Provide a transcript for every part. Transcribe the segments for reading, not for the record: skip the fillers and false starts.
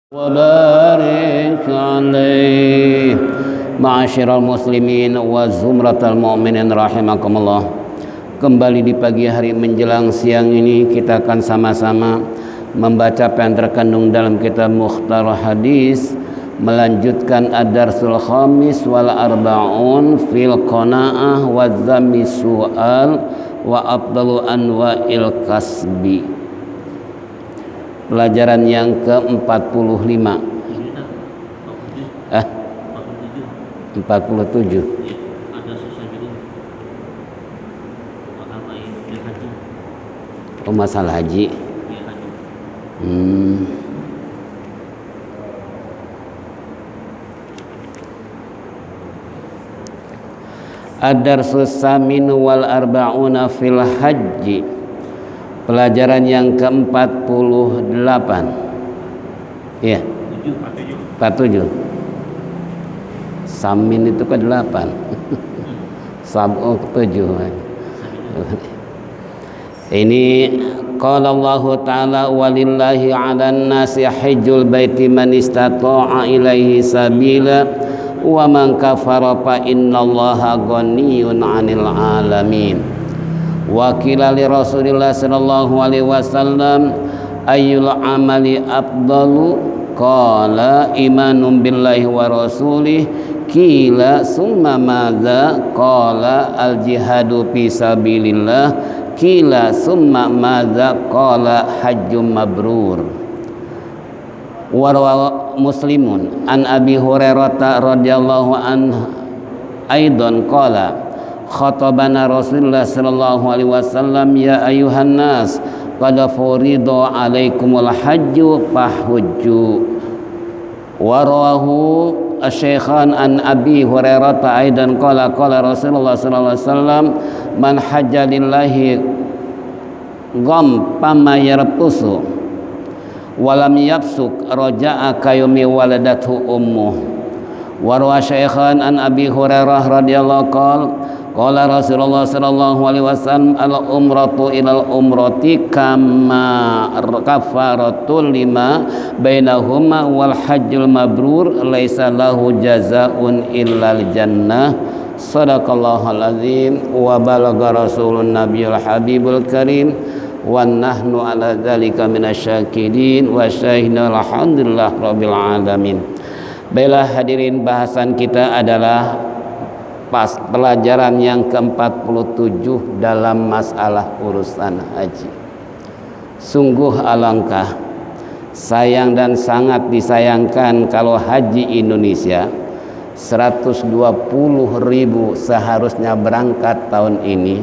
وبارك عليه معاشر muslimin wa zumratal mu'minin rahimakumullah. Kembali di pagi hari menjelang siang ini kita akan sama-sama membaca apa yang terkandung dalam kitab Mukhtar Hadis, melanjutkan ad-darsul khamis wal arba'un fil qanaah wa dhammi su'al wa afdalu anwa'il kasbi. Pelajaran yang ke-45. 47. Oh, masalah haji. Ad-darsus saminu wal arba'una fil haji. Pelajaran yang ke-48. Iya. 47. Samin itu ke-8. Sab'u ke-7. Ini qala Allah Ta'ala walillahi 'alan nasi hajjul baiti man istata'a ilaihi sabila wa man kafara fa innallaha ghaniyyun 'anil 'alamin. Wakila li Rasulillah sallallahu alaihi wasallam ayyul amali afdalu qala imanun billahi wa rasulih qila summa madza qala al jihadu fi sabilillah qila summa madza qala hajjum mabrur. Wa muslimun an Abi Hurairah radhiyallahu anhu aidan qala khatabana Rasulullah sallallahu alaihi wasallam ya ayuhan nas qad furida alaikumul hajju fahujju. Wa rawahu asy-syaikhan an Abi Hurairah aidan qala qala Rasulullah sallallahu alaihi wasallam man hajja lillahi gham pama yarpusu walam yafsuk raja'a kayumi waladathu ummuh. Wa rawahu asy-syaikhan an Abi Hurairah radhiyallahu qala Rasulullah sallallahu alaihi wasallam al-umratu ilal umrati kama kafaratul lima bainahuma wal hajjul mabrur laisa lahu jazaa'un illal jannah. Shadaqallahul azim wa balagha rasulun nabiyul habibul karim wa nahnu ala dzalika minasyakirin wa syahidna alhamdulillah rabbil alamin. Baiklah hadirin, bahasan kita adalah pelajaran yang ke-47 dalam masalah urusan haji. Sungguh alangkah sayang dan sangat disayangkan kalau haji Indonesia 120.000 seharusnya berangkat tahun ini,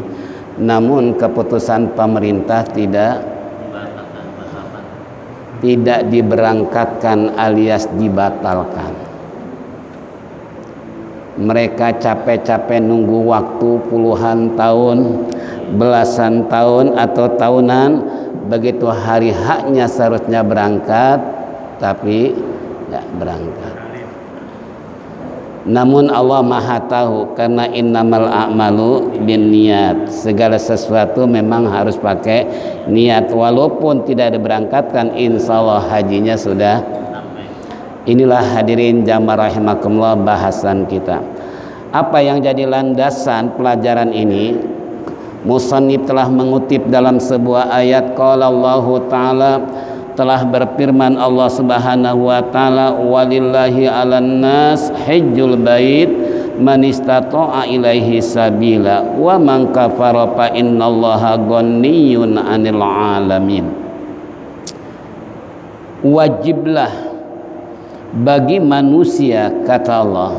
namun keputusan pemerintah tidak diberangkatkan alias dibatalkan. Mereka capek-capek nunggu waktu puluhan tahun, belasan tahun atau tahunan, begitu hari haknya seharusnya berangkat tapi tidak berangkat. Namun Allah Maha tahu, karena innamal a'malu binniyat, segala sesuatu memang harus pakai niat. Walaupun tidak diberangkatkan, insyaallah hajinya sudah. Inilah hadirin jamaah rahimakumullah bahasan kita. Apa yang jadi landasan pelajaran ini? Musannif telah mengutip dalam sebuah ayat, qala Allah Ta'ala, telah berfirman Allah Subhanahu wa taala, walillahi 'alan nas hajjul bait man istata'a ilaihi sabila wa man kafara fa innallaha ghaniyyun 'anil 'alamin. Wajiblah bagi manusia, kata Allah,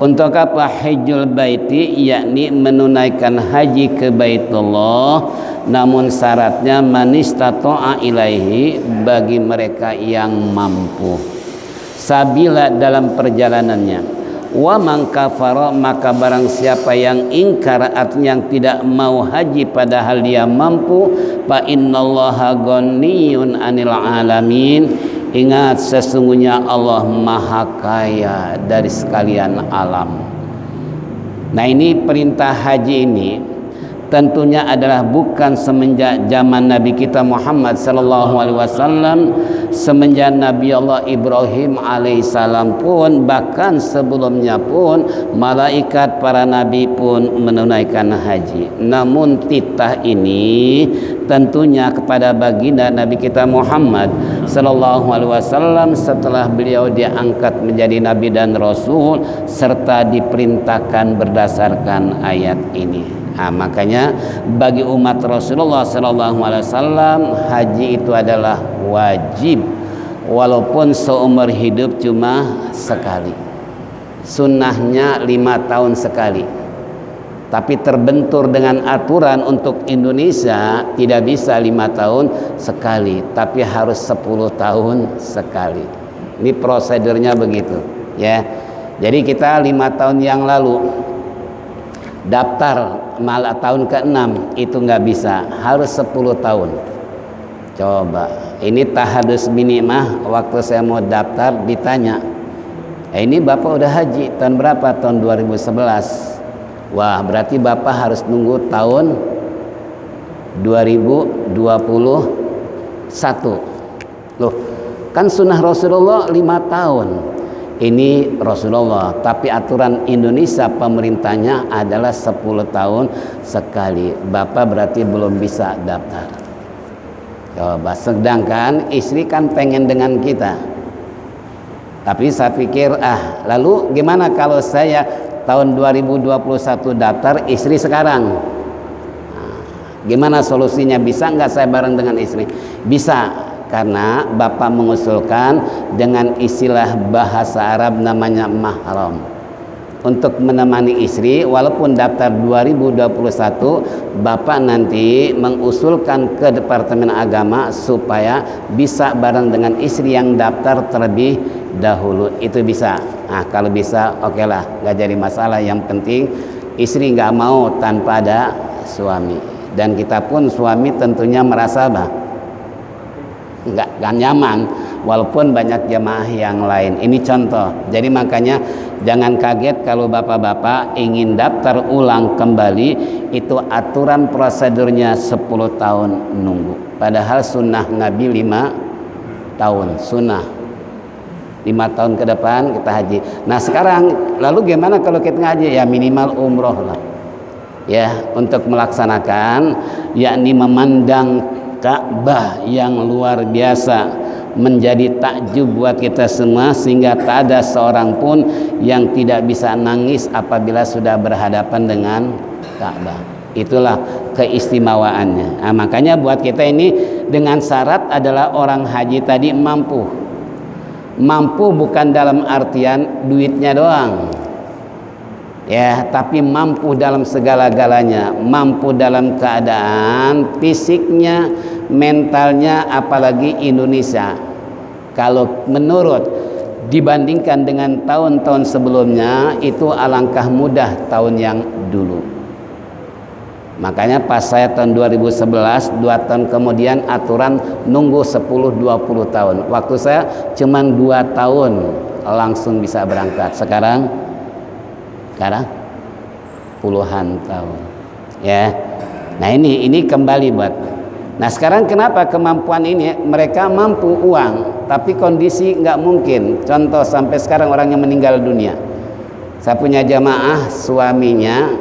untuk apa hajjul baiti, yakni menunaikan haji ke Baitullah, namun syaratnya manistata'a ilaihi, bagi mereka yang mampu, sabila dalam perjalanannya, wa man kafara, maka barang siapa yang ingkar, artinya yang tidak mau haji padahal dia mampu, fa innallaha ghaniyyun 'anil 'alamin. Ingat, sesungguhnya Allah maha kaya dari sekalian alam. Nah, ini perintah haji ini tentunya adalah bukan semenjak zaman Nabi kita Muhammad sallallahu alaihi wasallam, semenjak Nabi Allah Ibrahim alaihissalam pun, bahkan sebelumnya pun malaikat para nabi pun menunaikan haji. Namun titah ini tentunya kepada baginda Nabi kita Muhammad sallallahu alaihi wasallam setelah beliau diangkat menjadi nabi dan rasul serta diperintahkan berdasarkan ayat ini. Nah, makanya bagi umat Rasulullah sallallahu alaihi wasallam haji itu adalah wajib walaupun seumur hidup cuma sekali. Sunnahnya 5 tahun sekali. Tapi terbentur dengan aturan untuk Indonesia tidak bisa 5 tahun sekali, tapi harus 10 tahun sekali. Ini prosedurnya begitu, ya. Jadi kita 5 tahun yang lalu daftar malah tahun ke-6 itu nggak bisa, harus 10 tahun. Coba, ini tahadus minimah. Waktu saya mau daftar ditanya, ini Bapak udah haji tahun berapa? Tahun 2011. Wah, berarti Bapak harus nunggu tahun 2021. Loh, kan sunnah Rasulullah 5 tahun. Ini Rasulullah, tapi aturan Indonesia pemerintahnya adalah 10 tahun sekali. Bapak berarti belum bisa daftar. Coba, sedangkan istri kan pengen dengan kita. Tapi saya pikir, lalu gimana kalau saya tahun 2021 daftar, istri sekarang? Gimana solusinya? Bisa nggak saya bareng dengan istri? Bisa. Karena Bapak mengusulkan dengan istilah bahasa Arab namanya mahram. Untuk menemani istri walaupun daftar 2021, Bapak nanti mengusulkan ke Departemen Agama supaya bisa bareng dengan istri yang daftar terlebih dahulu. Itu bisa. Nah, kalau bisa oke lah, nggak jadi masalah. Yang penting istri nggak mau tanpa ada suami. Dan kita pun suami tentunya merasa nggak nyaman walaupun banyak jamaah yang lain. Ini contoh. Jadi makanya jangan kaget kalau bapak-bapak ingin daftar ulang kembali, itu aturan prosedurnya 10 tahun nunggu. Padahal sunnah Nabi 5 tahun sunnah. 5 tahun ke depan kita haji. Nah sekarang lalu gimana kalau kita ngaji? Ya minimal umroh lah, ya, untuk melaksanakan, yakni memandang Ka'bah yang luar biasa, menjadi takjub buat kita semua, sehingga tak ada seorang pun yang tidak bisa nangis apabila sudah berhadapan dengan Ka'bah. Itulah keistimewaannya. Nah, makanya buat kita ini dengan syarat adalah orang haji tadi mampu bukan dalam artian duitnya doang, ya, tapi mampu dalam segala-galanya, mampu dalam keadaan fisiknya, mentalnya, apalagi Indonesia. Kalau menurut dibandingkan dengan tahun-tahun sebelumnya, itu alangkah mudah tahun yang dulu. Makanya pas saya tahun 2011, 2 tahun kemudian aturan nunggu 10-20 tahun. Waktu saya cuma 2 tahun langsung bisa berangkat. Sekarang puluhan tahun, ya. Nah ini kembali buat. Nah sekarang kenapa kemampuan ini? Mereka mampu uang, tapi kondisi nggak mungkin. Contoh sampai sekarang orang yang meninggal dunia. Saya punya jamaah, suaminya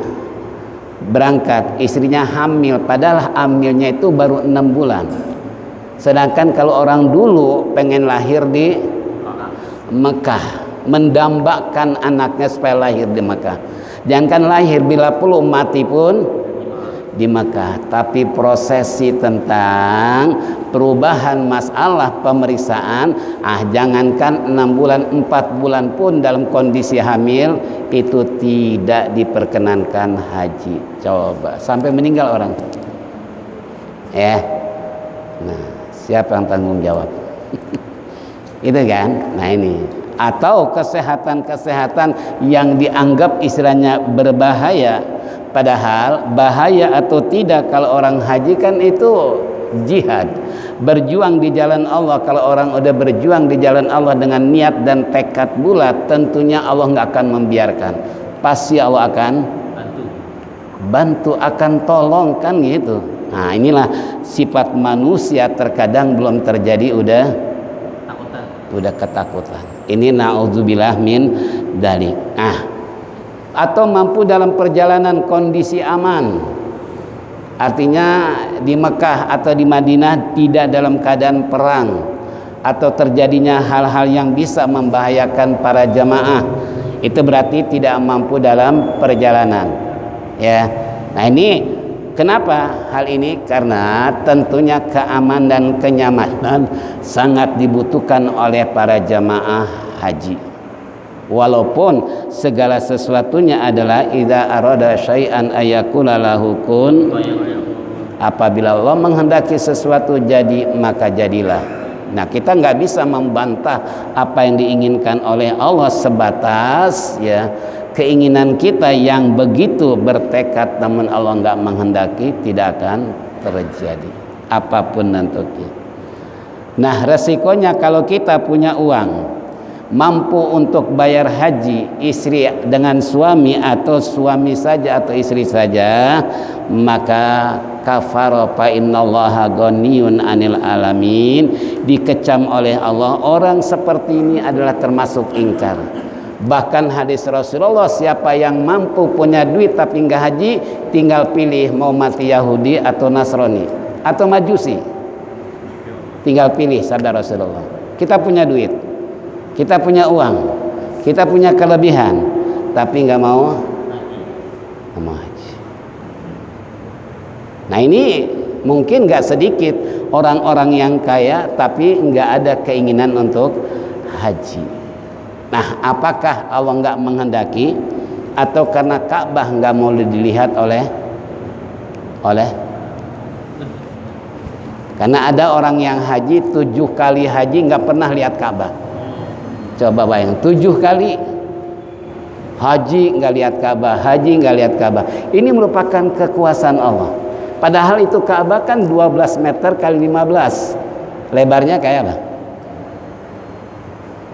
berangkat, istrinya hamil, padahal hamilnya itu baru 6 bulan. Sedangkan kalau orang dulu pengen lahir di Mekah, mendambakan anaknya supaya lahir di Mekah. Jangan lahir, bila perlu mati pun di Mekah. Tapi prosesi tentang perubahan masalah pemeriksaan, jangankan 6 bulan, 4 bulan pun dalam kondisi hamil itu tidak diperkenankan haji. Coba sampai meninggal orang, ya. Nah siapa yang tanggung jawab? Itu kan. Nah ini, atau kesehatan yang dianggap istilahnya berbahaya, padahal bahaya atau tidak, kalau orang haji kan itu jihad, berjuang di jalan Allah. Kalau orang udah berjuang di jalan Allah dengan niat dan tekad bulat, tentunya Allah nggak akan membiarkan, pasti Allah akan bantu, akan tolong, kan gitu. Nah, inilah sifat manusia terkadang belum terjadi udah ketakutan. Ini naudzubillah min dzalik. Atau mampu dalam perjalanan kondisi aman. Artinya di Mekah atau di Madinah tidak dalam keadaan perang atau terjadinya hal-hal yang bisa membahayakan para jamaah. Itu berarti tidak mampu dalam perjalanan. Ya. Nah, ini kenapa hal ini? Karena tentunya keamanan dan kenyamanan sangat dibutuhkan oleh para jamaah haji. Walaupun segala sesuatunya adalah idza arada syai'an ayakuna lahu kun, apabila Allah menghendaki sesuatu jadi maka jadilah. Nah, kita nggak bisa membantah apa yang diinginkan oleh Allah sebatas ya keinginan kita yang begitu bertekad, namun Allah nggak menghendaki, tidak akan terjadi apapun bentuknya. Nah, resikonya kalau kita punya uang, mampu untuk bayar haji istri dengan suami atau suami saja atau istri saja, maka kafara fa innallaha ghaniyun 'anil alamin, dikecam oleh Allah. Orang seperti ini adalah termasuk ingkar. Bahkan hadis Rasulullah, siapa yang mampu punya duit tapi enggak haji, tinggal pilih mau mati Yahudi atau Nasrani atau Majusi. Tinggal pilih, sabda Rasulullah. Kita punya duit, kita punya uang, kita punya kelebihan, tapi nggak mau haji. Nah, ini mungkin nggak sedikit orang-orang yang kaya tapi nggak ada keinginan untuk haji. Nah, apakah Allah nggak menghendaki atau karena Ka'bah nggak mau dilihat oleh karena ada orang yang haji 7 kali haji nggak pernah lihat Ka'bah. Coba bayang, 7 kali haji nggak lihat Ka'bah, haji nggak lihat Ka'bah. Ini merupakan kekuasaan Allah. Padahal itu Ka'bah kan 12 meter kali 15. Lebarnya kayak apa?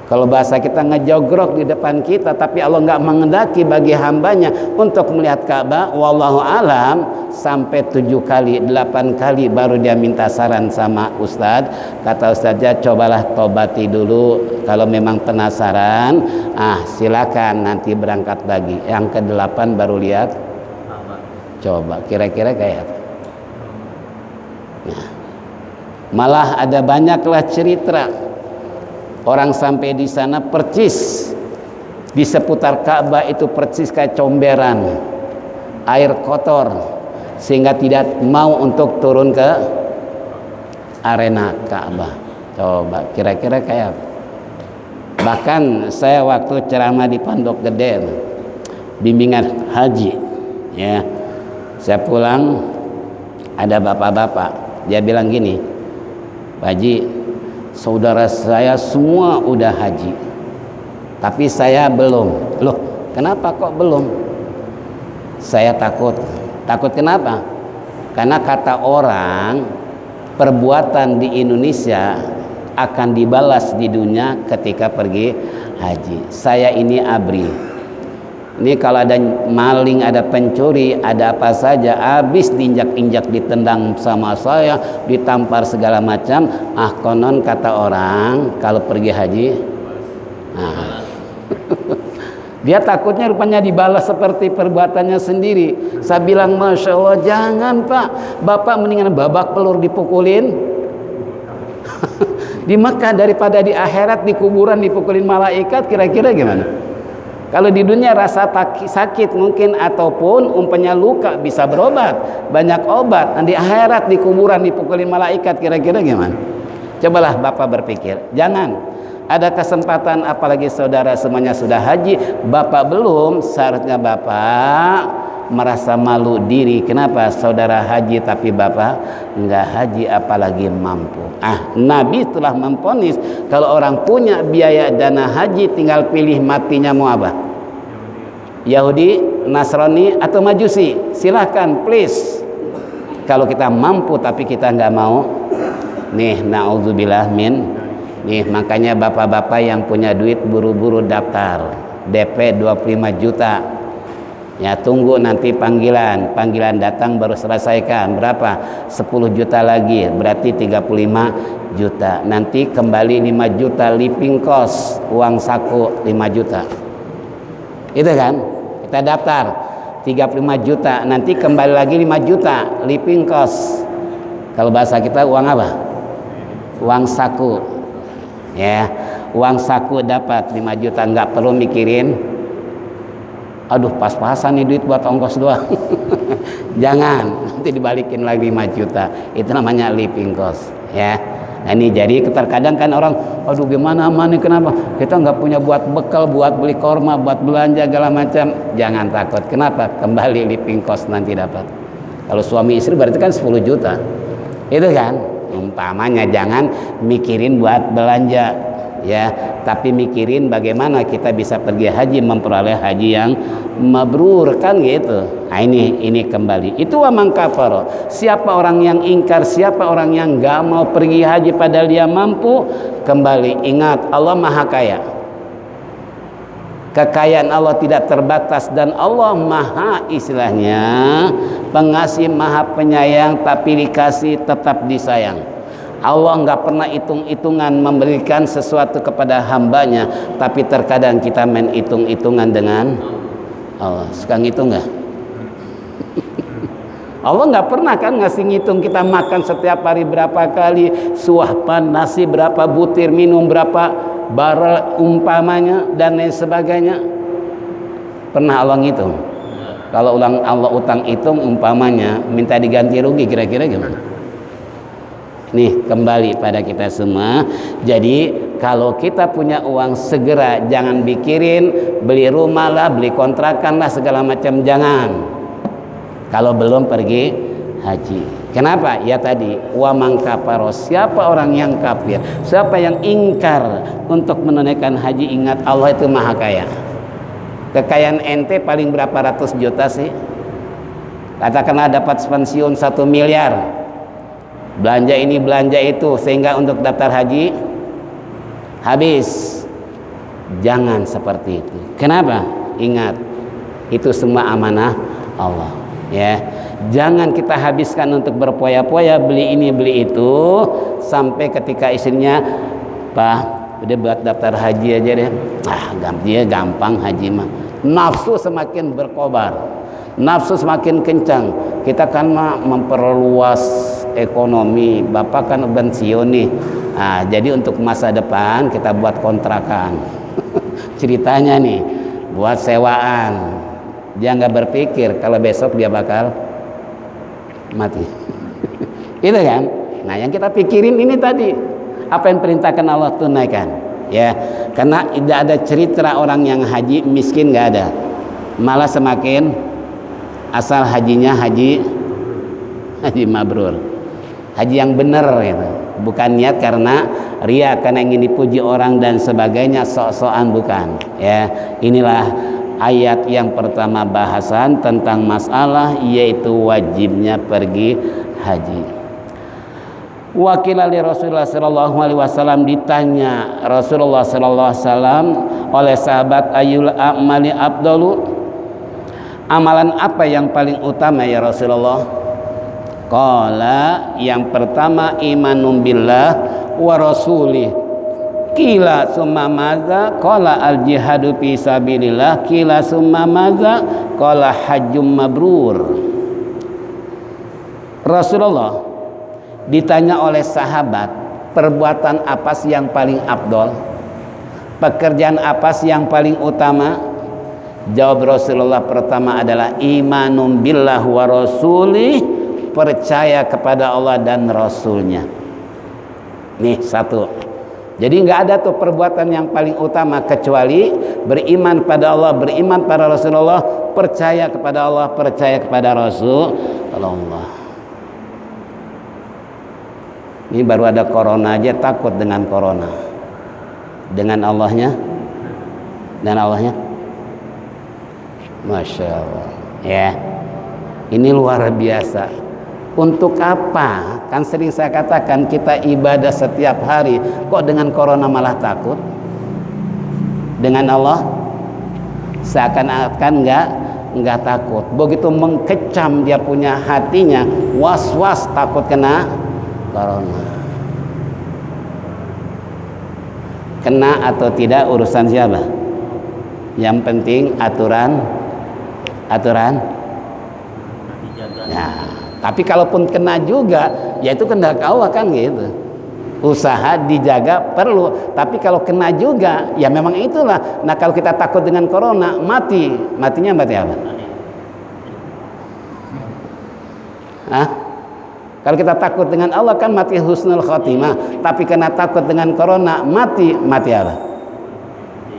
Kalau bahasa kita ngejogrok di depan kita, tapi Allah nggak menghendaki bagi hambanya untuk melihat Ka'bah. Wallahu alam, sampai 7 kali, 8 kali baru dia minta saran sama Ustadz. Kata Ustadznya, cobalah tobati dulu. Kalau memang penasaran, silakan nanti berangkat lagi. Yang ke-8 baru lihat. Coba, kira-kira kayak apa? Nah, malah ada banyaklah cerita. Orang sampai di sana percis di seputar Ka'bah itu percis kayak comberan, air kotor, sehingga tidak mau untuk turun ke arena Ka'bah. Coba kira-kira kayak apa? Bahkan saya waktu ceramah di Pondok Gede, bimbingan haji, ya, saya pulang ada bapak-bapak, dia bilang gini, Pak Haji, saudara saya semua udah haji, tapi saya belum. Loh, kenapa kok belum? Saya takut. Takut kenapa? Karena kata orang, perbuatan di Indonesia akan dibalas di dunia ketika pergi haji. Saya ini abri. Ini kalau ada maling, ada pencuri, ada apa saja, habis diinjak-injak, ditendang sama saya, ditampar segala macam. Konon kata orang kalau pergi haji, dia takutnya rupanya dibalas seperti perbuatannya sendiri. Saya bilang, Masya Allah, jangan Pak, Bapak mendingan babak pelur dipukulin di Mekah daripada di akhirat di kuburan dipukulin malaikat. Kira-kira gimana? Kalau di dunia rasa sakit mungkin ataupun umpamanya luka bisa berobat, banyak obat. Di akhirat di kuburan dipukulin malaikat, kira-kira gimana? Cobalah Bapak berpikir. Jangan ada kesempatan, apalagi saudara semuanya sudah haji, Bapak belum, seharusnya Bapak merasa malu diri. Kenapa saudara haji tapi Bapak enggak haji, apalagi mampu. Nabi telah memvonis kalau orang punya biaya dana haji tinggal pilih matinya mau apa? Yahudi, Nasrani atau Majusi. Silahkan, please. Kalau kita mampu tapi kita enggak mau, nih naudzubillah min, nih makanya bapak-bapak yang punya duit buru-buru daftar DP 25 juta. Ya, tunggu nanti panggilan datang baru selesaikan. Berapa? 10 juta lagi, berarti 35 juta. Nanti kembali 5 juta living cost, uang saku 5 juta. Itu kan? Kita daftar 35 juta, nanti kembali lagi 5 juta living cost. Kalau bahasa kita uang apa? Uang saku. Ya, uang saku dapat 5 juta, nggak perlu mikirin aduh pas-pasan nih duit buat ongkos doang. Jangan, nanti dibalikin lagi 5 juta. Itu namanya living cost, ya. Nah, ini jadi terkadang kan orang, aduh gimana nih, kenapa kita nggak punya buat bekal, buat beli korma, buat belanja segala macam. Jangan takut. Kenapa? Kembali living cost nanti dapat. Kalau suami istri berarti kan 10 juta. Itu kan umpamanya. Jangan mikirin buat belanja, ya, tapi mikirin bagaimana kita bisa pergi haji, memperoleh haji yang mabrur, kan gitu. Nah, ini kembali itu wa man kafara. Siapa orang yang ingkar, siapa orang yang nggak mau pergi haji padahal dia mampu, kembali ingat Allah Maha Kaya. Kekayaan Allah tidak terbatas dan Allah Maha, istilahnya pengasih, Maha penyayang, tapi dikasih tetap disayang. Allah nggak pernah hitung-hitungan memberikan sesuatu kepada hambanya, tapi terkadang kita main hitung-hitungan dengan Allah. Suka ngitung nggak? Allah nggak pernah kan ngasih ngitung kita makan setiap hari berapa kali, suapan nasi berapa, butir minum berapa, barel umpamanya, dan lain sebagainya. Pernah Allah ngitung? Kalau Allah utang hitung umpamanya, minta diganti rugi, kira-kira gimana? Nih, kembali pada kita semua. Jadi kalau kita punya uang, segera, jangan pikirin beli rumah lah, beli kontrakan lah, segala macam, jangan. Kalau belum pergi haji. Kenapa? Ya tadi, wa man kafara, siapa orang yang kafir, siapa yang ingkar untuk menunaikan haji, ingat Allah itu Maha Kaya. Kekayaan ente paling berapa ratus juta sih? Katakanlah dapat pensiun 1 miliar, belanja ini belanja itu, sehingga untuk daftar haji habis. Jangan seperti itu. Kenapa? Ingat, itu semua amanah Allah, ya. Jangan kita habiskan untuk berpoya-poya, beli ini beli itu, sampai ketika istrinya, Pak, udah buat daftar haji aja deh. Dia gampang haji mah. Nafsu semakin berkobar, nafsu semakin kencang. Kita kan memperluas ekonomi, Bapak kan pensiun nih. Nah, jadi untuk masa depan kita buat kontrakan. Ceritanya nih, buat sewaan. Dia nggak berpikir kalau besok dia bakal mati. Itu kan? Nah, yang kita pikirin ini tadi, apa yang perintahkan Allah tunaikan, ya. Karena tidak ada cerita orang yang haji miskin, nggak ada. Malah semakin asal hajinya haji mabrur, haji yang benar, gitu. Bukan niat karena ria, karena ingin dipuji orang dan sebagainya, sok-sokan, bukan, ya. Inilah ayat yang pertama bahasan tentang masalah yaitu wajibnya pergi haji. Wakil ali Rasulullah sallallahu alaihi wasallam, ditanya Rasulullah sallallahu alaihi wasallam oleh sahabat, ayul a'mali afdalu, amalan apa yang paling utama ya Rasulullah? Qala, yang pertama imanun billah wa rasulih. Kila summa maza, qala al jihadu fi sabilillah. Kila summa maza, qala hajjum mabrur. Rasulullah ditanya oleh sahabat, perbuatan apa sih yang paling afdol? Pekerjaan apa sih yang paling utama? Jawab Rasulullah, pertama adalah imanun billah wa rasulih, percaya kepada Allah dan Rasulnya. Nih, satu. Jadi nggak ada tuh perbuatan yang paling utama kecuali beriman pada Allah, beriman pada Rasulullah, percaya kepada Allah, percaya kepada Rasulullah. Ini baru ada corona aja takut dengan corona. Dengan Allahnya, Masya Allah, ya. Ini luar biasa. Untuk apa? Kan sering saya katakan, kita ibadah setiap hari, kok dengan corona malah takut? Dengan Allah seakan-akan Enggak takut. Begitu mengkecam dia punya hatinya, was-was takut kena corona. Kena atau tidak urusan siapa? Yang penting aturan. Nah, tapi kalaupun kena juga, ya itu kehendak Allah kan gitu. Usaha dijaga perlu, tapi kalau kena juga, ya memang itulah. Nah, kalau kita takut dengan corona, matinya mati apa? Hah? Kalau kita takut dengan Allah kan mati husnul khotimah, tapi kena takut dengan corona, mati apa?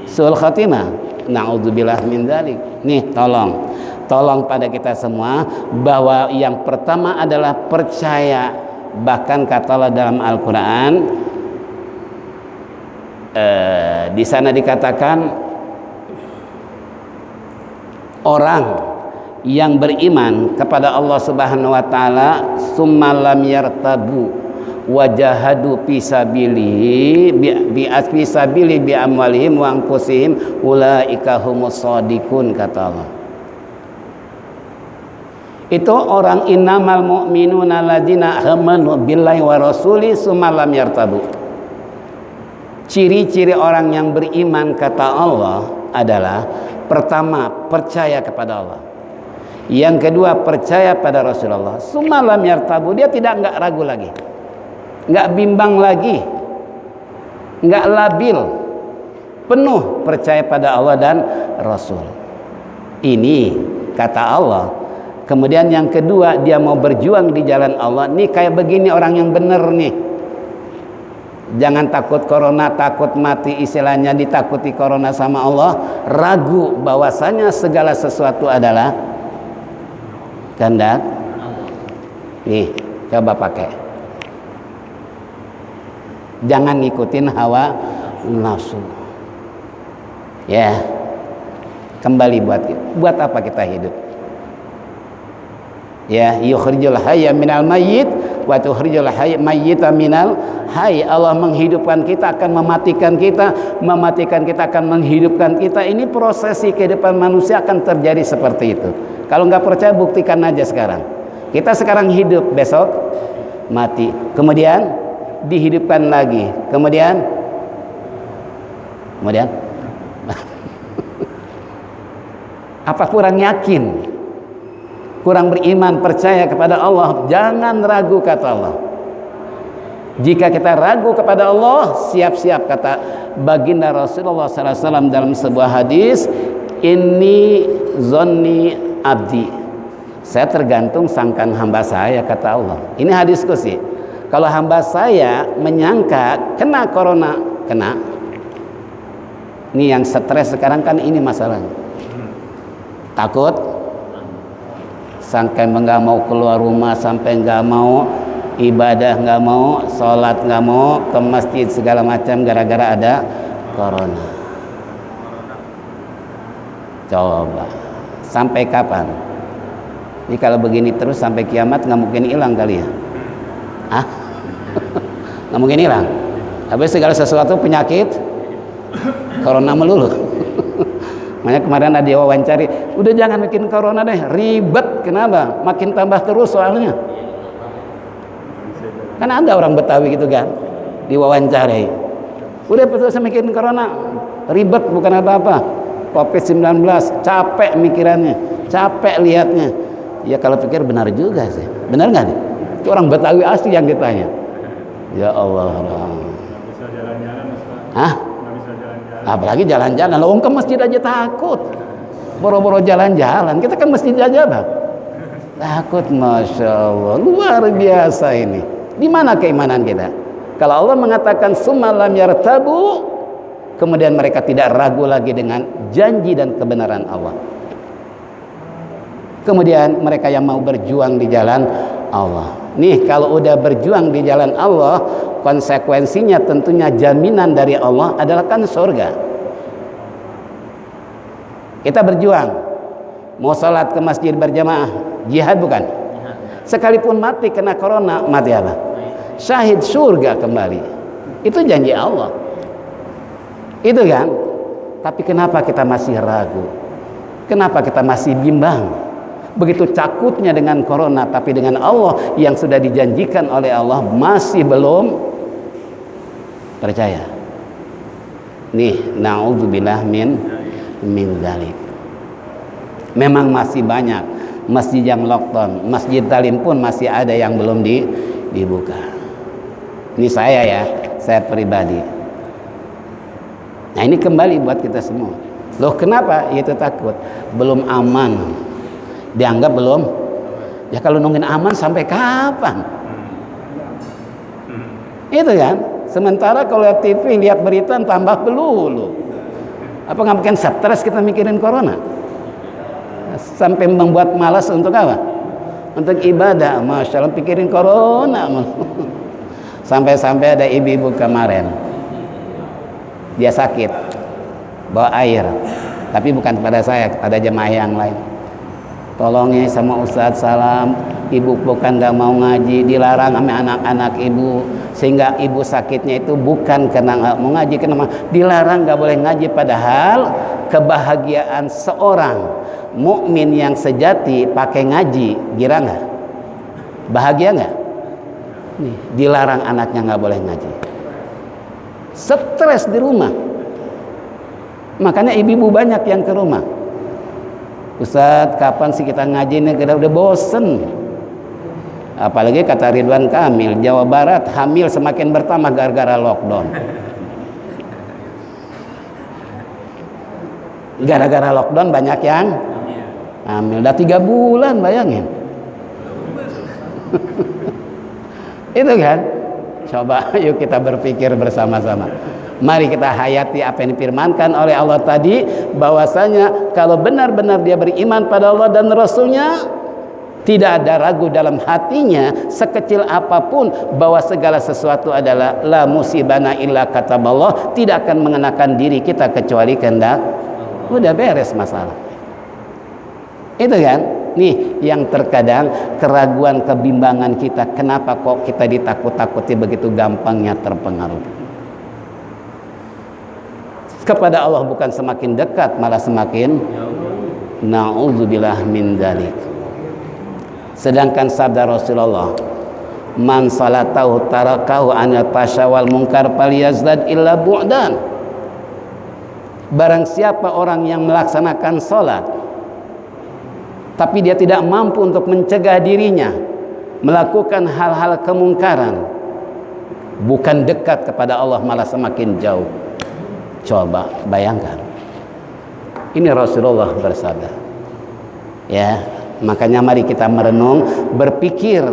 Su'ul khotimah. Na'udzubillah min dzalik. Nih, tolong pada kita semua bahwa yang pertama adalah percaya. Bahkan kata Allah dalam Al-Quran, di sana dikatakan orang yang beriman kepada Allah Subhanahu wa taala summa lam yartabu wajahadu fisabilihi bi amwalihim wa anfusihim ulaika humus shadiqun, kata Allah. Itu orang innamal mu'minuna alladzina amanu billahi wa rasuli summa lam yartabu. Ciri-ciri orang yang beriman kata Allah adalah pertama percaya kepada Allah, yang kedua percaya pada Rasulullah, summa lam yartabu, dia enggak ragu lagi, enggak bimbang lagi, enggak labil, penuh percaya pada Allah dan Rasul. Ini kata Allah. Kemudian yang kedua, dia mau berjuang di jalan Allah. Nih kayak begini orang yang benar nih. Jangan takut corona, takut mati, istilahnya ditakuti corona sama Allah. Ragu bahwasanya segala sesuatu adalah kehendak. Nih, coba pakai. Jangan ngikutin hawa nafsu. Ya. Kembali buat apa kita hidup? Ya, yukhrijul hayya minal mayyit wa tukhrijul mayyita minal hayy. Allah menghidupkan kita, akan mematikan kita akan menghidupkan kita. Ini prosesi kehidupan manusia akan terjadi seperti itu. Kalau nggak percaya, buktikan aja sekarang. Kita sekarang hidup, besok mati, kemudian dihidupkan lagi, kemudian apa kurang yakin, kurang beriman, percaya kepada Allah? Jangan ragu, kata Allah. Jika kita ragu kepada Allah, siap-siap, kata baginda Rasulullah SAW dalam sebuah hadis, ini zonni abdi, saya tergantung sangkaan hamba saya, kata Allah. Ini hadis kursi. Kalau hamba saya menyangka kena corona, kena. Ini yang stres sekarang kan ini masalahnya. Takut, sampai nggak mau keluar rumah, sampai nggak mau ibadah, nggak mau sholat, nggak mau ke masjid segala macam gara-gara ada corona. Coba sampai kapan? Ini kalau begini terus sampai kiamat nggak mungkin hilang kali ya? Ah, nggak mungkin hilang. Habis segala sesuatu penyakit corona melulu. Makanya kemarin ada wawancari, udah jangan bikin corona deh, ribet. Kenapa? Makin tambah terus soalnya. Kan ada orang Betawi gitu kan, diwawancari, udah terus bikin corona, ribet bukan apa-apa. COVID-19, capek mikirannya, capek lihatnya. Ya kalau pikir benar juga sih, benar nggak nih? Itu orang Betawi asli yang ditanya. Ya Allah. Bisa jalan-jalan, Hah? Apalagi jalan-jalan, lo ke masjid aja takut, boro-boro jalan-jalan. Kita kan masjid aja bang, takut. Masya Allah, luar biasa ini. Di mana keimanan kita? Kalau Allah mengatakan summa lam yartabu, kemudian mereka tidak ragu lagi dengan janji dan kebenaran Allah. Kemudian mereka yang mau berjuang di jalan Allah. Nih kalau udah berjuang di jalan Allah, konsekuensinya tentunya jaminan dari Allah adalah kan surga. Kita berjuang, mau sholat ke masjid berjamaah, jihad bukan? Sekalipun mati kena corona, mati apa? Syahid, surga kembali. Itu janji Allah. Itu kan? Tapi kenapa kita masih ragu? Kenapa kita masih bimbang? Begitu takutnya dengan corona, tapi dengan Allah yang sudah dijanjikan oleh Allah masih belum percaya. Nih, na'udzubillah min dzalik. Memang masih banyak masjid yang lockdown, masjid talim pun masih ada yang belum dibuka. Ini saya pribadi. Nah, ini kembali buat kita semua. Loh, kenapa? Itu takut belum aman, dianggap belum. Ya kalau nungguin aman sampai kapan? Itu kan. Sementara kalau lihat TV, lihat berita tambah pelulu. Apa nggak mungkin stres kita mikirin corona? Sampai membuat malas untuk apa? Untuk ibadah. Masya Allah, pikirin corona. Sampai-sampai ada ibu-ibu kemarin, dia sakit, bawa air, tapi bukan kepada saya, kepada jemaah yang lain. Tolongnya sama Ustadz Salam, ibu bukan nggak mau ngaji, dilarang sama anak-anak ibu, sehingga ibu sakitnya itu bukan karena nggak mau ngaji, karena dilarang nggak boleh ngaji. Padahal kebahagiaan seorang mukmin yang sejati pakai ngaji, gira nggak? Bahagia nggak? Nih, dilarang anaknya nggak boleh ngaji, stres di rumah. Makanya ibu-ibu banyak yang ke rumah. Ustadz, kapan sih kita ngaji nih? Kita udah bosen. Apalagi kata Ridwan Kamil, Jawa Barat hamil semakin bertambah gara-gara lockdown. Gara-gara lockdown banyak yang hamil. Udah 3 bulan, bayangin. Itu kan. Coba yuk kita berpikir bersama-sama. Mari kita hayati apa yang difirmankan oleh Allah tadi, bahwasanya kalau benar-benar dia beriman pada Allah dan Rasulnya, tidak ada ragu dalam hatinya sekecil apapun bahwa segala sesuatu adalah la musibana illa kataballah, tidak akan mengenakan diri kita kecuali kehendak. Udah beres masalah. Itu kan. Nih yang terkadang keraguan, kebimbangan kita, kenapa kok kita ditakut-takuti begitu gampangnya terpengaruh kepada Allah, bukan semakin dekat malah semakin na'udzubillah min dzalik. Sedangkan sabda Rasulullah, man salatahu tarakahu anil fasya wal munkar falyazdad illa bu'dan. Barang siapa orang yang melaksanakan salat tapi dia tidak mampu untuk mencegah dirinya melakukan hal-hal kemungkaran, bukan dekat kepada Allah malah semakin jauh. Coba bayangkan, ini Rasulullah bersabda. Ya, makanya mari kita merenung, berpikir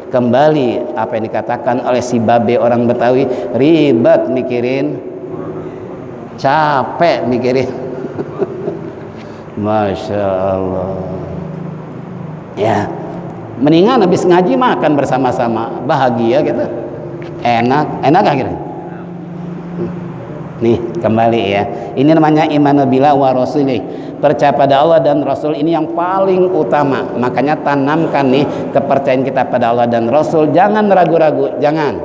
kembali apa yang dikatakan oleh si babe orang Betawi, ribet mikirin, capek mikirin. Masya Allah. Ya, mendingan habis ngaji makan bersama-sama, bahagia gitu, enak akhirnya. Nih kembali ya, ini namanya iman billah wa rasulih, percaya pada Allah dan Rasul, ini yang paling utama. Makanya tanamkan nih kepercayaan kita pada Allah dan Rasul, jangan ragu-ragu, jangan.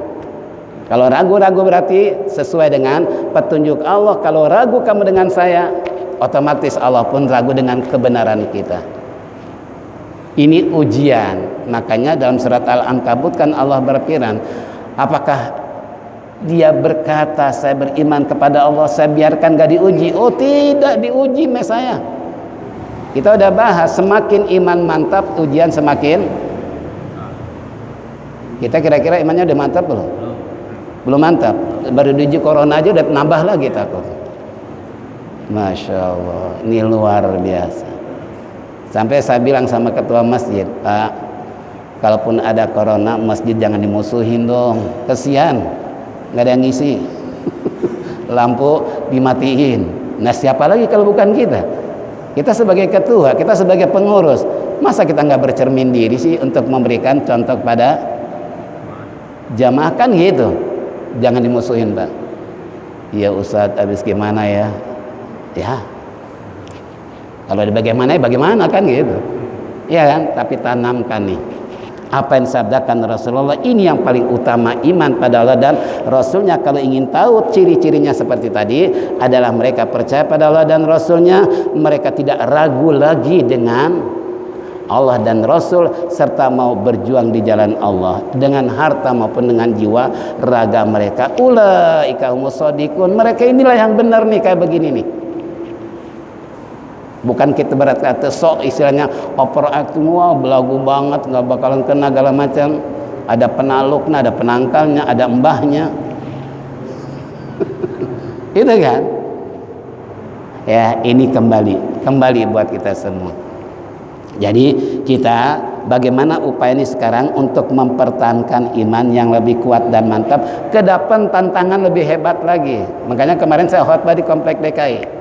Kalau ragu-ragu berarti sesuai dengan petunjuk Allah. Kalau ragu kamu dengan saya, otomatis Allah pun ragu dengan kebenaran kita. Ini ujian. Makanya dalam surat Al-Ankabut kan Allah berfirman, apakah dia berkata saya beriman kepada Allah, saya biarkan gak diuji? Oh tidak, diuji sama saya. Kita udah bahas, semakin iman mantap ujian semakin. Kita kira-kira imannya udah mantap belum? Belum mantap. Baru diuji corona aja udah nambah lagi takut. Masya Allah, ini luar biasa. Sampai saya bilang sama ketua masjid, Pak, kalaupun ada corona, masjid jangan dimusuhin dong, kesian, nggak ada yang ngisi. Lampu dimatiin. Nah siapa lagi kalau bukan kita? Kita sebagai ketua, kita sebagai pengurus, masa kita nggak bercermin diri sih untuk memberikan contoh pada jamaah? Kan gitu. Jangan dimusuhin, Pak. Ya Ustadz, habis gimana ya? Ya, kalau ada bagaimana ya bagaimana kan gitu. Ya kan? Tapi tanamkan nih, Apa yang sabdakan Rasulullah, ini yang paling utama iman pada Allah dan Rasulnya. Kalau ingin tahu ciri-cirinya seperti tadi, adalah mereka percaya pada Allah dan Rasulnya, mereka tidak ragu lagi dengan Allah dan Rasul, serta mau berjuang di jalan Allah dengan harta maupun dengan jiwa raga mereka. Ulaika humus shadiqun, mereka inilah yang benar nih, kayak begini nih. Bukan kita berat kata sok istilahnya overacting, wah belagu banget, nggak bakalan kena segala macam. Ada penaluknya, ada penangkalnya, ada mbahnya. Itu kan? Ya, ini kembali buat kita semua. Jadi kita bagaimana upaya ini sekarang untuk mempertahankan iman yang lebih kuat dan mantap. Ke depan tantangan lebih hebat lagi. Makanya kemarin saya khotbah di Komplek DKI.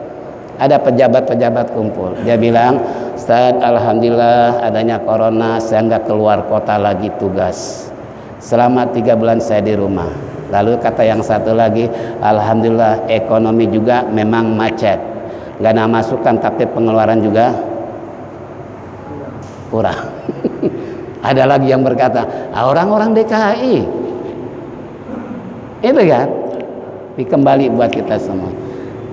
Ada pejabat-pejabat kumpul. Dia bilang, Ustaz, alhamdulillah adanya corona, saya nggak keluar kota lagi tugas. Selama 3 bulan saya di rumah. Lalu kata yang satu lagi, alhamdulillah ekonomi juga memang macet. Nggak ada masukan tapi pengeluaran juga kurang. Ada lagi yang berkata, orang-orang DKI. Itu kan? Kembali buat kita semua.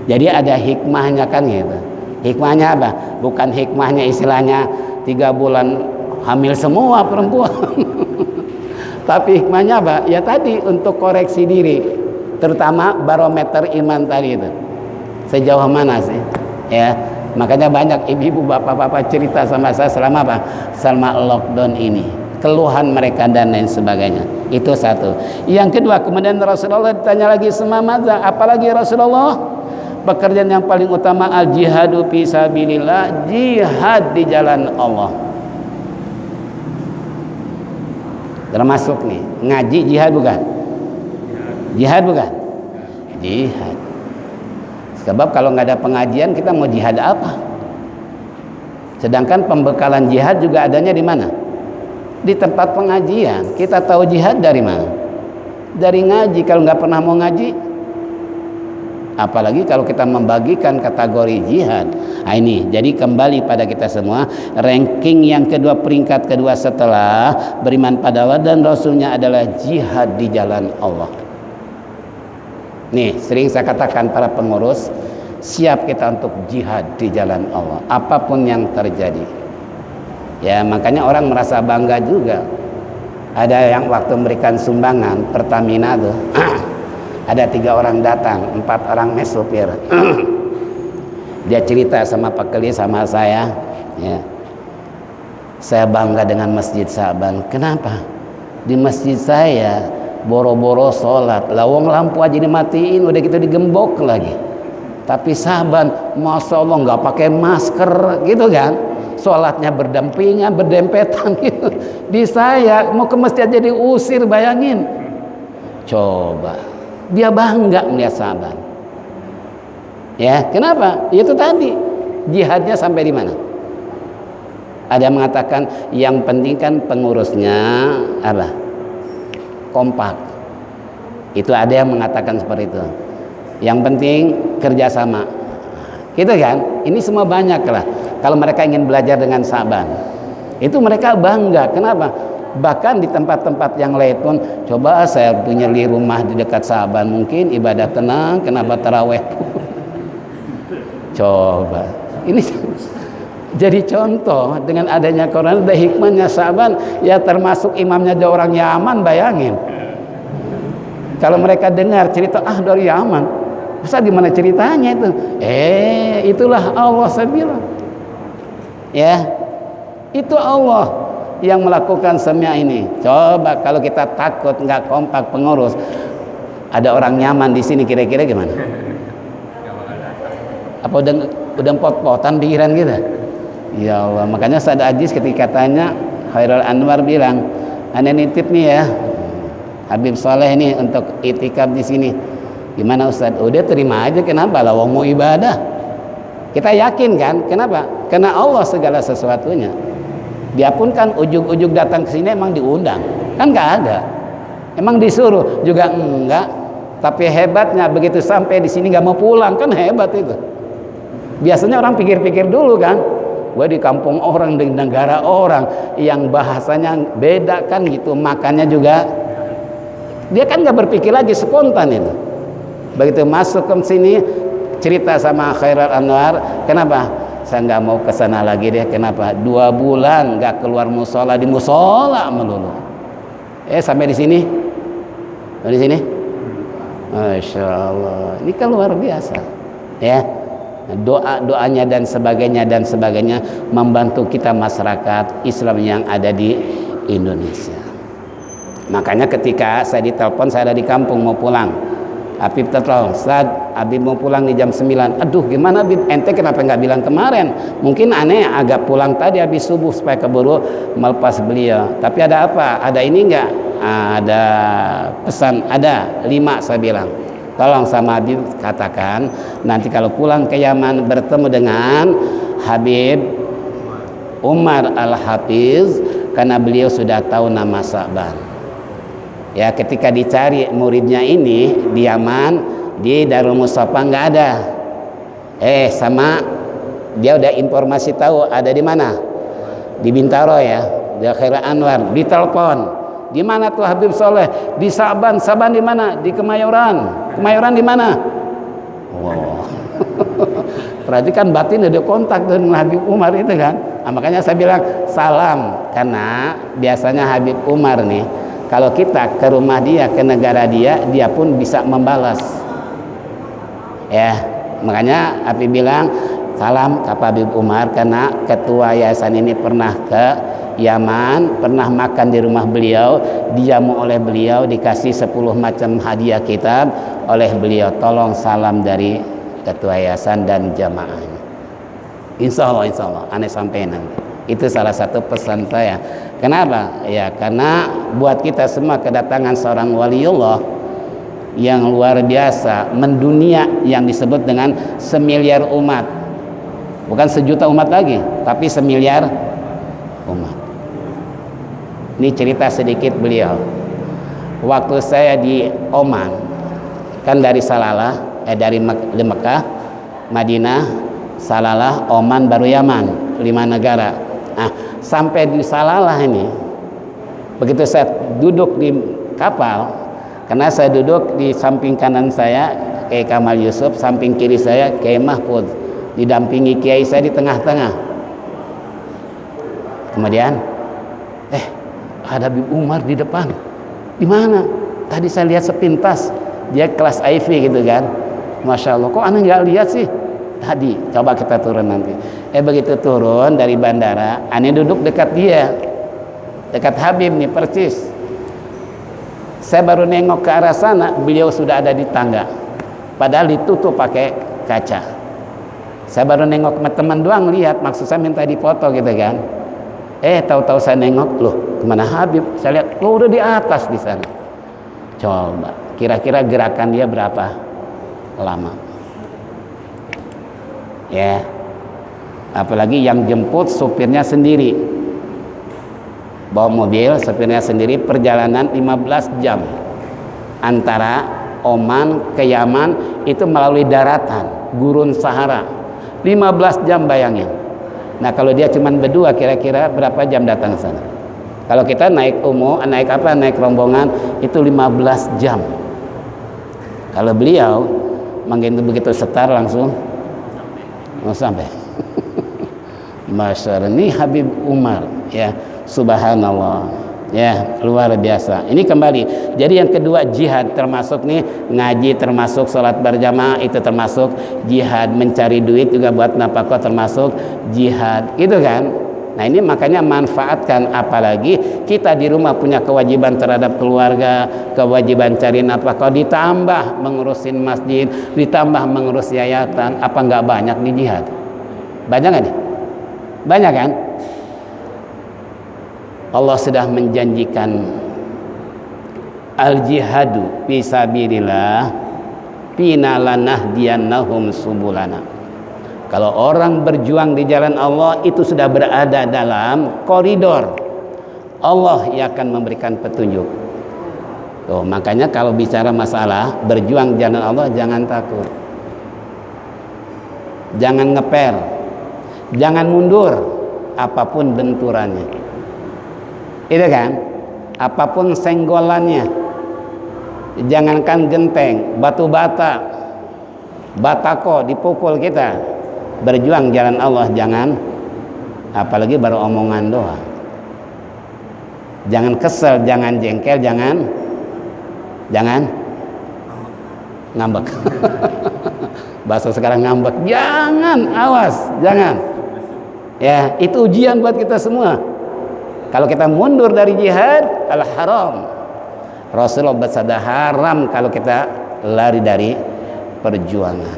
Jadi ada hikmahnya kan gitu. Hikmahnya apa? Bukan hikmahnya istilahnya 3 bulan hamil semua perempuan. Tapi hikmahnya apa? Ya tadi untuk koreksi diri. Terutama barometer iman tadi itu. Sejauh mana sih? Ya. Makanya banyak ibu-ibu, bapak-bapak cerita sama saya selama apa? Selama lockdown ini. Keluhan mereka dan lain sebagainya. Itu satu. Yang kedua, kemudian Rasulullah ditanya lagi semamaza, apalagi Rasulullah? Pekerjaan yang paling utama al-jihadu fi sabilillah, jihad di jalan Allah. Termasuk nih, ngaji jihad bukan? Jihad bukan? Jihad. Sebab kalau nggak ada pengajian kita mau jihad apa? Sedangkan pembekalan jihad juga adanya di mana? Di tempat pengajian. Kita tahu jihad dari mana? Dari ngaji. Kalau nggak pernah mau ngaji, apalagi kalau kita membagikan kategori jihad. Nah ini, jadi kembali pada kita semua, ranking yang kedua, peringkat kedua setelah beriman pada Allah dan Rasulnya adalah jihad di jalan Allah. Nih, sering saya katakan para pengurus, siap kita untuk jihad di jalan Allah, apapun yang terjadi. Ya, makanya orang merasa bangga juga. Ada yang waktu memberikan sumbangan Pertamina tuh, ada 3 orang datang, 4 orang supir. Dia cerita sama Pak Keli sama saya, ya. Saya bangga dengan Masjid Saban. Kenapa? Di masjid saya boro-boro sholat, lawang lampu aja dimatiin, udah gitu digembok lagi. Tapi Saban, masya Allah nggak pakai masker, gitu kan? Sholatnya berdampingan, berdempetan gitu. Di saya mau ke masjid aja diusir, bayangin. Coba. Dia bangga melihat sahabat. Ya, kenapa? Itu tadi jihadnya sampai di mana? Ada yang mengatakan yang penting kan pengurusnya apa? Kompak. Itu ada yang mengatakan seperti itu. Yang penting kerjasama. Gitu kan? Ini semua banyak lah. Kalau mereka ingin belajar dengan Saban, itu mereka bangga. Kenapa? Bahkan di tempat-tempat yang lain pun, coba saya punya di rumah di dekat Saban, mungkin ibadah tenang, kenapa taraweh? Coba, ini jadi contoh dengan adanya Quran, ada hikmahnya Saban, ya termasuk imamnya ada orang Yaman, bayangin. Kalau mereka dengar cerita, dari Yaman, Ustaz gimana ceritanya itu? Itulah Allah, saya bilang. Ya, itu Allah yang melakukan semua ini. Coba kalau kita takut nggak kompak pengurus, ada orang nyaman di sini, kira-kira gimana? Apa udah pot-potan pikiran kita? Ya Allah, makanya Said Aziz ketika tanya, Khairul Anwar bilang, "Ane nitip nih ya, Habib Soleh nih untuk itikaf di sini. Gimana Ustaz?" Udah terima aja, kenapa? Lah wong mau ibadah. Kita yakin kan? Kenapa? Karena Allah segala sesuatunya. Dia pun kan ujug-ujug datang ke sini emang diundang. Kan nggak ada. Emang disuruh juga enggak. Tapi hebatnya begitu sampai di sini nggak mau pulang, kan hebat itu. Biasanya orang pikir-pikir dulu kan. gue di kampung orang, di negara orang yang bahasanya beda kan gitu, makannya juga dia kan nggak berpikir lagi, spontan itu. Begitu masuk ke sini cerita sama Khairul Anwar, kenapa saya nggak mau ke sana lagi deh, kenapa 2 bulan nggak keluar musola, di musola melulu. Sampai di sini Masya Allah, ini kan luar biasa ya. Doanya dan sebagainya membantu kita masyarakat Islam yang ada di Indonesia. Makanya ketika saya ditelepon, saya ada di kampung mau pulang, Habib telepon, Ustaz, Habib mau pulang di jam 9. Aduh gimana Habib, ente kenapa nggak bilang kemarin? Mungkin aneh agak pulang tadi habis subuh supaya keburu melepas beliau. Tapi ada apa? Ada ini nggak? Ada pesan, ada 5 saya bilang. Tolong sama Habib katakan nanti kalau pulang ke Yaman bertemu dengan Habib Umar Al-Hafiz, karena beliau sudah tahu nama Sa'ban. Ya, ketika dicari muridnya ini di Yaman, di Darul Mustafa nggak ada. Sama dia udah informasi tahu ada di mana? Di Bintaro ya, di Khairul Anwar. Ditelepon, di mana tuh Habib Soleh? Di Sa'ban. Sa'ban di mana? Di Kemayoran. Kemayoran di mana? Wow. Perhatikan batin ada kontak dengan Habib Umar itu kan. Nah, makanya saya bilang salam, karena biasanya Habib Umar nih kalau kita ke rumah dia, ke negara dia, dia pun bisa membalas. Ya, makanya Habib bilang salam ke Habib Umar, karena ketua yayasan ini pernah ke Yaman, pernah makan di rumah beliau, dijamu oleh beliau, dikasih 10 macam hadiah kitab oleh beliau. Tolong salam dari ketua yayasan dan jamaahnya. Insya Allah aneh sampai nanti. Itu salah satu pesan saya. Kenapa? Ya karena buat kita semua kedatangan seorang waliullah yang luar biasa, mendunia, yang disebut dengan 1 miliar umat. Bukan 1 juta umat lagi, tapi 1 miliar umat. Ini cerita sedikit beliau. Waktu saya di Oman, kan dari Salalah, dari Mekah, Madinah, Salalah, Oman, baru Yaman, 5 negara. Nah, sampai di Salalah ini, begitu saya duduk di kapal, karena saya duduk di samping kanan saya Kiai Kamal Yusuf, samping kiri saya Kiai Mahfud, didampingi Kiai saya di tengah-tengah. Kemudian ada Habib Umar di depan. Di mana? Tadi saya lihat sepintas, dia kelas IV gitu kan. Masya Allah, kok aneh nggak lihat sih? Tadi, coba kita turun nanti. Begitu turun dari bandara, aneh duduk dekat dia, dekat Habib nih persis. Saya baru nengok ke arah sana, beliau sudah ada di tangga, padahal ditutup pakai kaca. Saya baru nengok ke teman doang, lihat, maksud saya minta dipoto gitu kan. Tahu-tahu saya nengok, loh kemana Habib? Saya lihat, loh udah di atas di sana. Coba, kira-kira gerakan dia berapa lama? Ya, apalagi yang jemput supirnya sendiri, bawa mobil, supirnya sendiri, perjalanan 15 jam antara Oman ke Yaman, itu melalui daratan, gurun Sahara, 15 jam bayangin. Nah kalau dia cuma berdua, kira-kira berapa jam datang ke sana? Kalau kita naik naik rombongan itu 15 jam. Kalau beliau begitu setar langsung sampai. Masya Allah, ini Habib Umar ya, subhanallah. Ya, luar biasa. Ini kembali. Jadi yang kedua jihad, termasuk nih ngaji, termasuk sholat berjamaah, itu termasuk jihad. Mencari duit juga buat nafkah termasuk jihad, gitu kan? Nah ini makanya manfaatkan, apalagi kita di rumah punya kewajiban terhadap keluarga, kewajiban cari nafkah, ditambah mengurusin masjid, ditambah mengurus yayasan, apa nggak banyak nih jihad? Banyak nggak nih? Banyak kan? Allah sudah menjanjikan al-jihadu fi sabilillah fina lanahdiyannahum subulana. Kalau orang berjuang di jalan Allah itu sudah berada dalam koridor Allah yang akan memberikan petunjuk. Tuh, makanya kalau bicara masalah berjuang jalan Allah jangan takut. Jangan ngeper. Jangan mundur apapun benturannya. Itu kan? Apapun senggolannya. Jangankan genteng, batu bata, batako dipukul kita. Berjuang jalan Allah jangan, apalagi baru omongan doang. Jangan kesel, jangan jengkel, jangan ngambek. Bahasa sekarang ngambek. Jangan, awas, jangan. Ya, itu ujian buat kita semua. Kalau kita mundur dari jihad, al-haram. Rasulullah bersabda haram kalau kita lari dari perjuangan.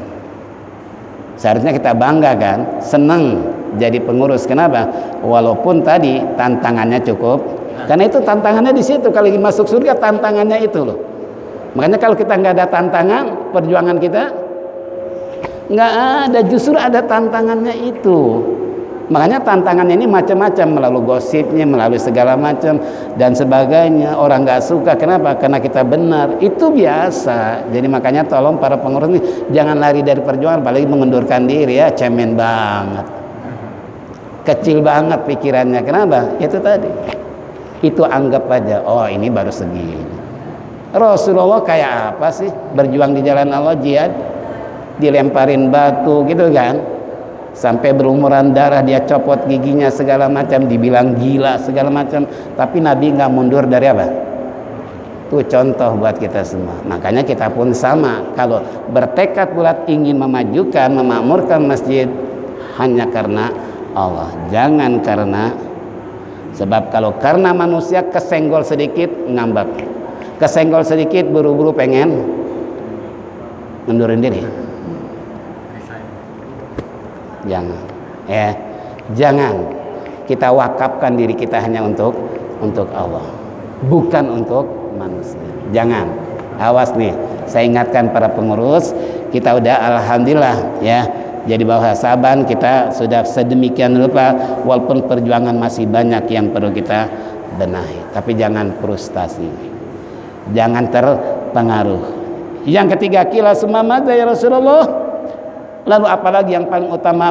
Seharusnya kita bangga kan, senang jadi pengurus. Kenapa? Walaupun tadi tantangannya cukup. Karena itu tantangannya di situ. Kalau ingin masuk surga tantangannya itu loh. Makanya kalau kita nggak ada tantangan, perjuangan kita nggak ada. Justru ada tantangannya itu. Makanya tantangannya ini macam-macam, melalui gosipnya, melalui segala macam dan sebagainya. Orang nggak suka, kenapa? Karena kita benar. Itu biasa. Jadi makanya tolong para pengurus ini jangan lari dari perjuangan, apalagi mengundurkan diri ya, cemen banget, kecil banget pikirannya. Kenapa? Itu tadi. Itu anggap aja, oh ini baru segini. Rasulullah kayak apa sih berjuang di jalan Allah, jihad, dilemparin batu gitu kan, sampai berlumuran darah, dia copot giginya segala macam, dibilang gila segala macam, tapi Nabi nggak mundur dari apa? Itu contoh buat kita semua. Makanya kita pun sama, kalau bertekad bulat ingin memajukan, memakmurkan masjid hanya karena Allah, jangan karena, sebab kalau karena manusia kesenggol sedikit ngambek, kesenggol sedikit buru-buru pengen mundurin diri. Jangan, ya, jangan. Kita wakafkan diri kita hanya untuk Allah, bukan untuk manusia. Jangan. Awas nih, saya ingatkan para pengurus, kita udah alhamdulillah ya, jadi bawah saban kita sudah sedemikian rupa, walaupun perjuangan masih banyak yang perlu kita benahi. Tapi jangan frustasi, jangan terpengaruh. Yang ketiga, kila sumamada ya Rasulullah. Lalu apalagi yang paling utama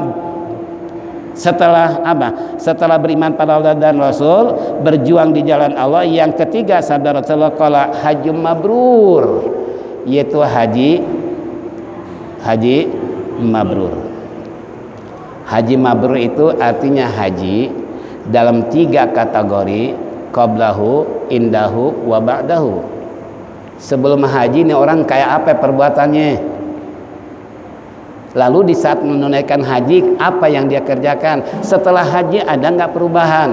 setelah apa? Setelah beriman pada Allah dan Rasul, berjuang di jalan Allah. Yang ketiga, sabda Rasulullah, qala hajjum mabrur, yaitu haji mabrur. Haji mabrur itu artinya haji dalam 3 kategori, qablahu, indahu, wa ba'dahu. Sebelum haji ini orang kayak apa perbuatannya? Lalu di saat menunaikan haji apa yang dia kerjakan? Setelah haji ada nggak perubahan?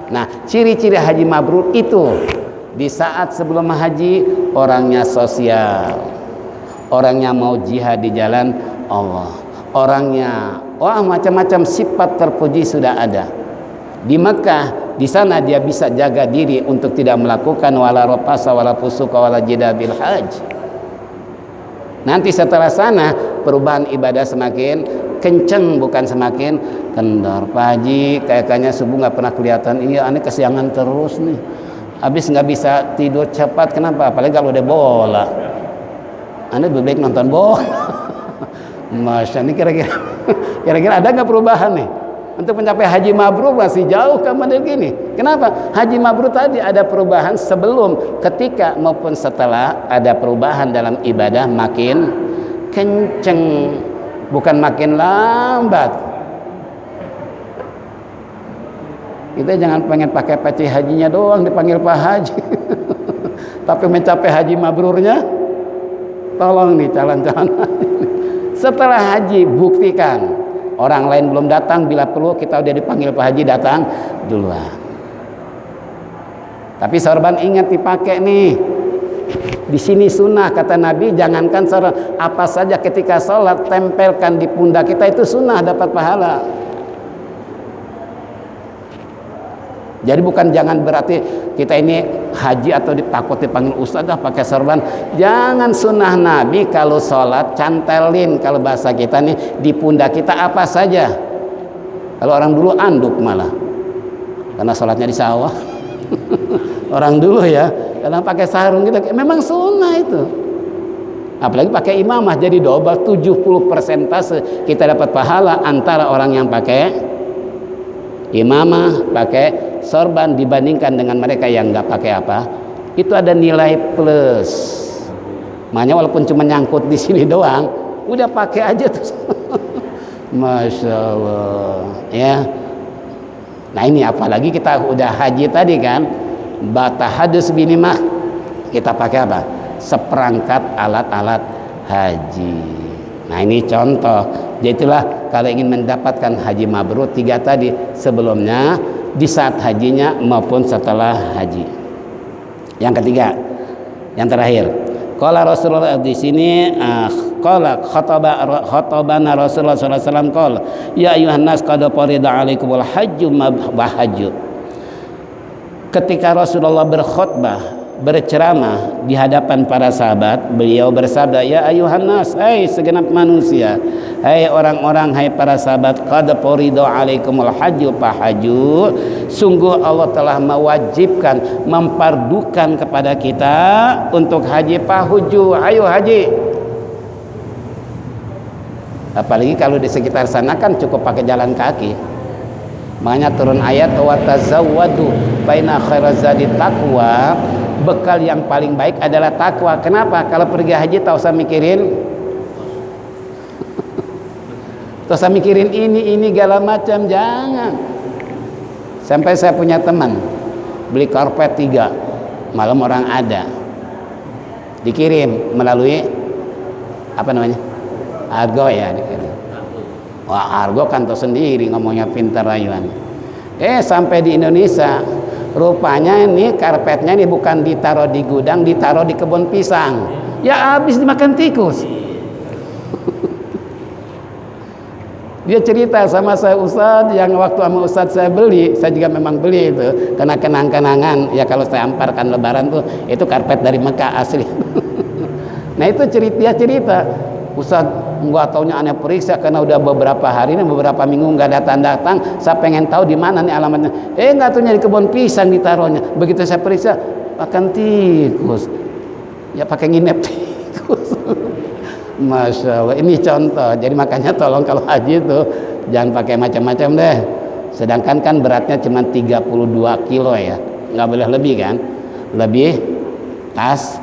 Nah, ciri-ciri haji mabrur itu di saat sebelum haji orangnya sosial, orangnya mau jihad di jalan Allah, orangnya macam-macam sifat terpuji sudah ada. Di Mekah, di sana dia bisa jaga diri untuk tidak melakukan wala rafasa wala fusuqa wala jidal bil hajj. Nanti setelah sana perubahan ibadah semakin kenceng, bukan semakin kendor. Pak Haji kayaknya subuh nggak pernah kelihatan. Iya, aneh kesiangan terus nih. Habis nggak bisa tidur cepat. Kenapa? Apalagi kalau udah bola. Aneh lebih baik nonton bola. Masya, ini kira-kira ada nggak perubahan nih? Untuk mencapai haji mabrur masih jauh kemudian gini. Kenapa? Haji mabrur tadi ada perubahan sebelum, ketika maupun setelah, ada perubahan dalam ibadah makin kenceng, bukan makin lambat. Kita jangan pengen pakai peci hajinya doang dipanggil Pak Haji. Tapi mencapai haji mabrurnya, tolong nih calon-calon. Setelah haji buktikan. Orang lain belum datang, bila perlu kita udah dipanggil Pak Haji, datang duluan. Tapi sorban ingat dipakai nih. Di sini sunnah kata Nabi, jangankan sorban, apa saja ketika sholat tempelkan di pundak kita, itu sunnah, dapat pahala. Jadi bukan jangan berarti kita ini haji atau takut dipanggil ustadzah pakai sorban. Jangan, sunnah Nabi kalau sholat cantelin, kalau bahasa kita nih, di pundak kita apa saja. Kalau orang dulu anduk malah, karena sholatnya di sawah. Orang dulu ya, kadang pakai sarung kita, memang sunnah itu. Apalagi pakai imamah, jadi double 70% kita dapat pahala antara orang yang pakai imamah, pakai sorban dibandingkan dengan mereka yang nggak pakai apa, itu ada nilai plus. Makanya walaupun cuma nyangkut di sini doang, udah pakai aja tuh. Masya Allah, ya. Nah ini apalagi kita udah haji tadi kan, batahadus binimah, kita pakai apa? Seperangkat alat-alat haji. Nah ini contoh. Jadi itulah kalau ingin mendapatkan haji mabrur 3 tadi, sebelumnya, di saat hajinya maupun setelah haji. Yang ketiga, yang terakhir, qala Rasulullah di sini qala khatabana Rasulullah sallallahu alaihi wasallam qala ya ayuhan nas qad farida alaikumul hajju mahajju. Ketika Rasulullah berkhutbah, berceramah di hadapan para sahabat, beliau bersabda, ya ayuhan nas, hai segenap manusia, hai orang-orang, hai para sahabat, qad farida alaikumul hajju fahajju. Sungguh Allah telah mewajibkan, mempardukan kepada kita untuk haji, fahujju, ayo haji. Apalagi kalau di sekitar sana kan cukup pakai jalan kaki. Makanya turun ayat wa tazawwadu fa inna khairaz zadi taqwa. Bekal yang paling baik adalah takwa. Kenapa? Kalau pergi haji tak usah mikirin tak usah mikirin ini segala macam, jangan. Sampai saya punya teman beli karpet 3, malam orang ada, dikirim melalui apa namanya, Argo ya, dikirim. Wah, Argo kan tahu sendiri ngomongnya pintar rayuan. Sampai di Indonesia, rupanya ini karpetnya ini bukan ditaruh di gudang, ditaruh di kebun pisang. Ya habis dimakan tikus. Dia cerita sama saya, Ustadz, yang waktu sama Ustadz saya beli, saya juga memang beli itu karena kenang-kenangan. Ya kalau saya amparkan lebaran tuh, itu karpet dari Mekah asli. Nah itu cerita, Ustadz nggak taunya aneh periksa karena udah beberapa hari ini, beberapa minggu nggak datang. Saya pengen tahu di mana nih alamatnya. Nggak taunya di kebun pisang ditaruhnya. Begitu saya periksa, makan tikus. Ya pakai nginep tikus. Masya Allah, ini contoh. Jadi makanya tolong kalau haji itu jangan pakai macam-macam deh. Sedangkan kan beratnya cuma 32 kilo ya, nggak boleh lebih kan. Lebih tas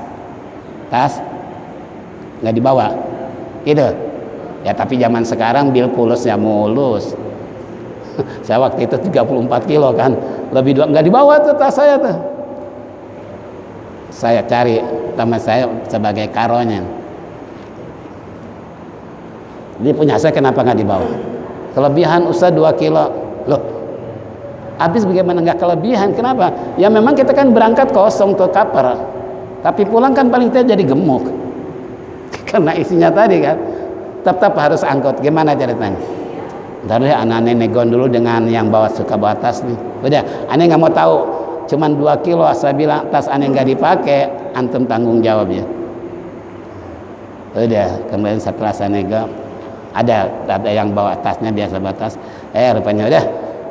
nggak dibawa gitu ya. Tapi zaman sekarang bil pulusnya mulus. Saya waktu itu 34 kilo kan, lebih nggak dibawa tuh tas saya tuh. Saya cari teman saya sebagai karonya. Dia punya saya, kenapa nggak dibawa? Kelebihan Ustaz 2 kilo. Loh, habis bagaimana nggak kelebihan? Kenapa? Ya memang kita kan berangkat kosong tuh kaper, tapi pulang kan paling tidak jadi gemuk. Karena isinya tadi kan, tetap harus angkut. Gimana ceritanya? Ntar deh aneh negon dulu dengan yang suka bawa tas nih. Udah, aneh nggak mau tahu. Cuman 2 kilo, saya bilang tas aneh nggak dipakai, antum tanggung jawab ya. Udah, kemudian setelah saya nego, ada yang bawa tasnya, biasa bawa tas. Rupanya udah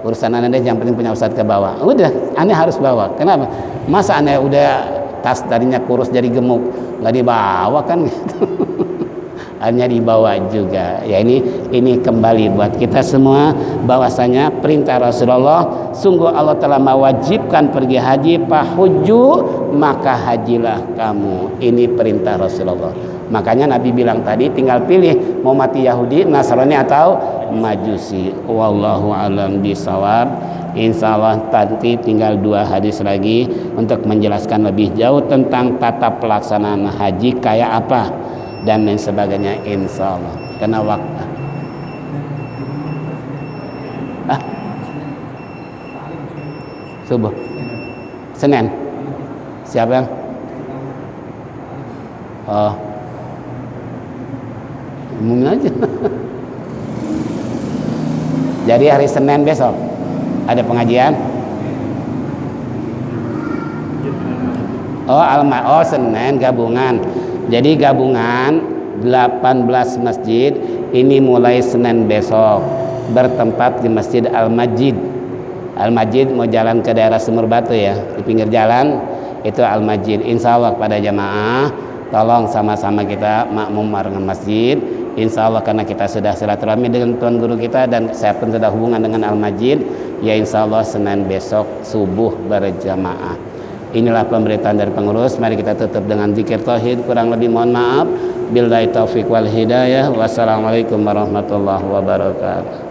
urusan aneh deh, yang penting punya Ustadz ke bawah. Udah, aneh harus bawa. Kenapa? Masa aneh udah tas tadinya kurus jadi gemuk, nggak dibawa kan gitu. Hanya dibawa juga. Ya ini kembali buat kita semua bahwasanya perintah Rasulullah, sungguh Allah telah mewajibkan pergi haji, fahujju, maka hajilah kamu. Ini perintah Rasulullah. Makanya Nabi bilang tadi, tinggal pilih mau mati Yahudi, Nasrani atau Majusi. Wallahu alam bisawab. Insyaallah nanti tinggal 2 hadis lagi untuk menjelaskan lebih jauh tentang tata pelaksanaan haji kayak apa dan lain sebagainya, insyaallah. Karena waktu subuh Senin. Siapa yang umumin aja. Jadi hari Senin besok ada pengajian. Senin gabungan. Jadi gabungan 18 masjid ini mulai Senin besok bertempat di Masjid Al-Majid. Al-Majid mau jalan ke daerah Sumur Batu ya, di pinggir jalan itu Al-Majid. Insyaallah pada jamaah tolong sama-sama kita makmum barengan masjid. Insya Allah karena kita sudah silaturahmi dengan tuan guru kita dan saya pun sudah hubungan dengan Al-Majid, ya insya Allah Senin besok subuh berjamaah. Inilah pemberitaan dari pengurus. Mari kita tutup dengan zikir tauhid. Kurang lebih mohon maaf. Billahi taufiq wal hidayah. Wassalamualaikum warahmatullahi wabarakatuh.